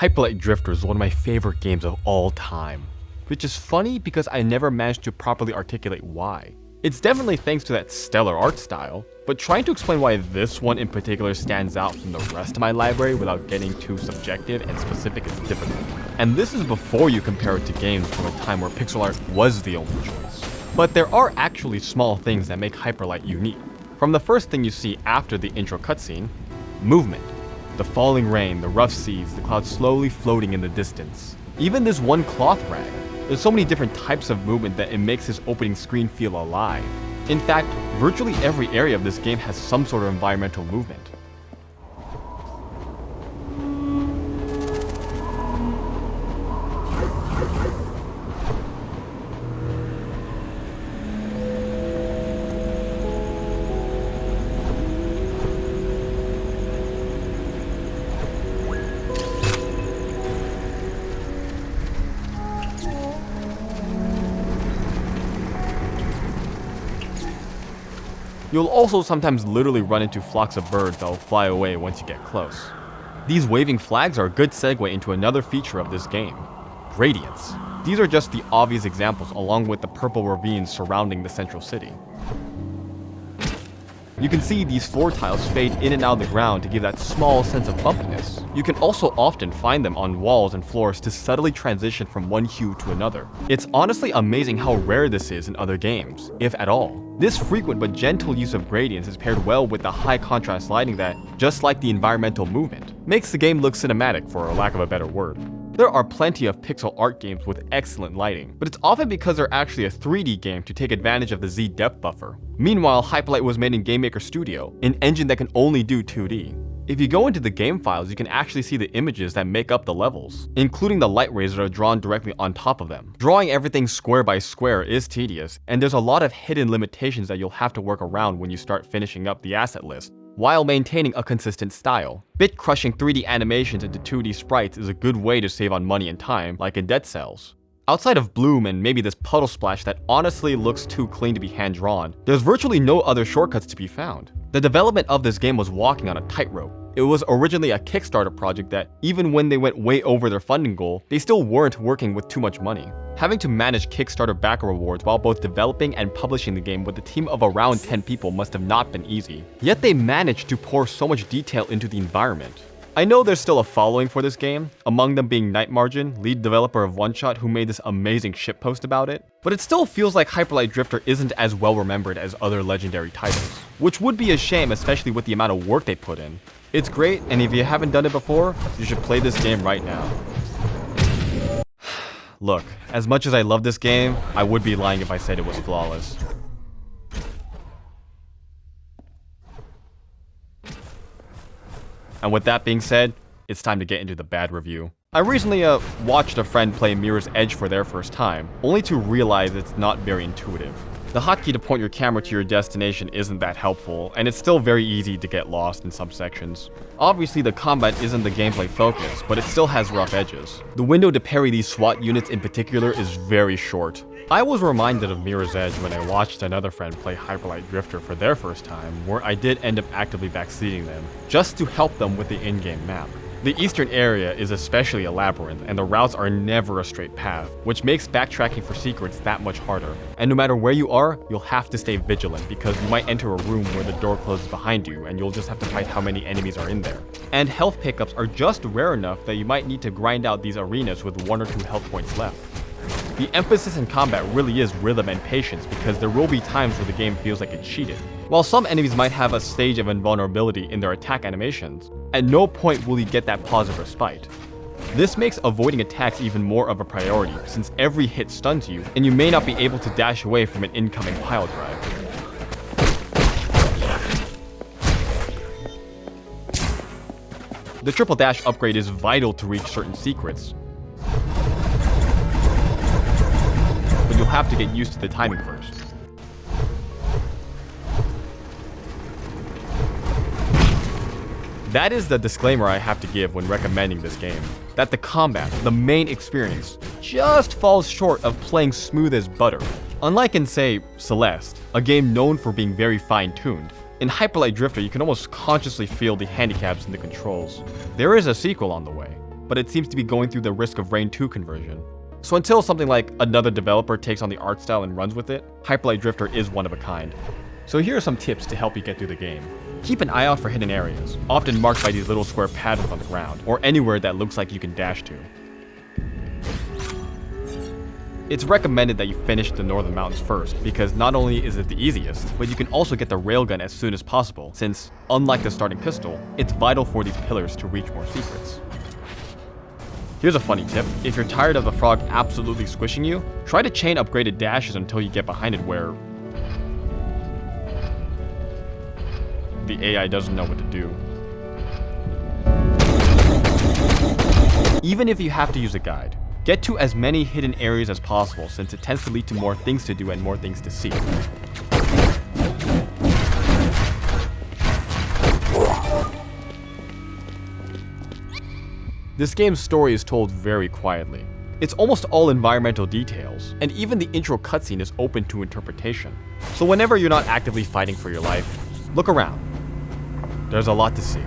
Hyperlight Drifter is one of my favorite games of all time, which is funny because I never managed to properly articulate why. It's definitely thanks to that stellar art style, but trying to explain why this one in particular stands out from the rest of my library without getting too subjective and specific is difficult. And this is before you compare it to games from a time where pixel art was the only choice. But there are actually small things that make Hyperlight unique. From the first thing you see after the intro cutscene, movement. The falling rain, the rough seas, the clouds slowly floating in the distance. Even this one cloth rag. There's so many different types of movement that it makes this opening screen feel alive. In fact, virtually every area of this game has some sort of environmental movement. You'll also sometimes literally run into flocks of birds that will fly away once you get close. These waving flags are a good segue into another feature of this game, Radiance. These are just the obvious examples along with the purple ravines surrounding the central city. You can see these floor tiles fade in and out of the ground to give that small sense of bumpiness. You can also often find them on walls and floors to subtly transition from one hue to another. It's honestly amazing how rare this is in other games, if at all. This frequent but gentle use of gradients is paired well with the high contrast lighting that, just like the environmental movement, makes the game look cinematic for a lack of a better word. There are plenty of pixel art games with excellent lighting, but it's often because they're actually a 3D game to take advantage of the Z depth buffer. Meanwhile, Hyperlight was made in GameMaker Studio, an engine that can only do 2D. If you go into the game files, you can actually see the images that make up the levels, including the light rays that are drawn directly on top of them. Drawing everything square by square is tedious, and there's a lot of hidden limitations that you'll have to work around when you start finishing up the asset list, while maintaining a consistent style. Bit-crushing 3D animations into 2D sprites is a good way to save on money and time, like in Dead Cells. Outside of Bloom and maybe this puddle splash that honestly looks too clean to be hand-drawn, there's virtually no other shortcuts to be found. The development of this game was walking on a tightrope. It was originally a Kickstarter project that, even when they went way over their funding goal, they still weren't working with too much money. Having to manage Kickstarter backer rewards while both developing and publishing the game with a team of around 10 people must have not been easy. Yet they managed to pour so much detail into the environment. I know there's still a following for this game, among them being Night Margin, lead developer of One Shot, who made this amazing shitpost about it, but it still feels like Hyperlight Drifter isn't as well remembered as other legendary titles, which would be a shame, especially with the amount of work they put in. It's great, and if you haven't done it before, you should play this game right now. Look, as much as I love this game, I would be lying if I said it was flawless. And with that being said, it's time to get into the bad review. I recently watched a friend play Mirror's Edge for their first time, only to realize it's not very intuitive. The hotkey to point your camera to your destination isn't that helpful, and it's still very easy to get lost in some sections. Obviously, the combat isn't the gameplay focus, but it still has rough edges. The window to parry these SWAT units in particular is very short. I was reminded of Mirror's Edge when I watched another friend play Hyperlight Drifter for their first time, where I did end up actively backseating them, just to help them with the in-game map. The eastern area is especially a labyrinth, and the routes are never a straight path, which makes backtracking for secrets that much harder. And no matter where you are, you'll have to stay vigilant because you might enter a room where the door closes behind you and you'll just have to fight how many enemies are in there. And health pickups are just rare enough that you might need to grind out these arenas with 1 or 2 health points left. The emphasis in combat really is rhythm and patience because there will be times where the game feels like it's cheated. While some enemies might have a stage of invulnerability in their attack animations, at no point will you get that positive respite. This makes avoiding attacks even more of a priority since every hit stuns you and you may not be able to dash away from an incoming pile drive. The triple dash upgrade is vital to reach certain secrets, but you'll have to get used to the timing first. That is the disclaimer I have to give when recommending this game, that the combat, the main experience, just falls short of playing smooth as butter. Unlike in, say, Celeste, a game known for being very fine-tuned, in Hyperlight Drifter you can almost consciously feel the handicaps in the controls. There is a sequel on the way, but it seems to be going through the Risk of Rain 2 conversion. So until something like another developer takes on the art style and runs with it, Hyperlight Drifter is one of a kind. So here are some tips to help you get through the game. Keep an eye out for hidden areas, often marked by these little square patterns on the ground, or anywhere that looks like you can dash to. It's recommended that you finish the Northern Mountains first, because not only is it the easiest, but you can also get the railgun as soon as possible, since, unlike the starting pistol, it's vital for these pillars to reach more secrets. Here's a funny tip: if you're tired of the frog absolutely squishing you, try to chain upgraded dashes until you get behind it where the AI doesn't know what to do. Even if you have to use a guide, get to as many hidden areas as possible, since it tends to lead to more things to do and more things to see. This game's story is told very quietly. It's almost all environmental details, and even the intro cutscene is open to interpretation. So whenever you're not actively fighting for your life, look around. There's a lot to see.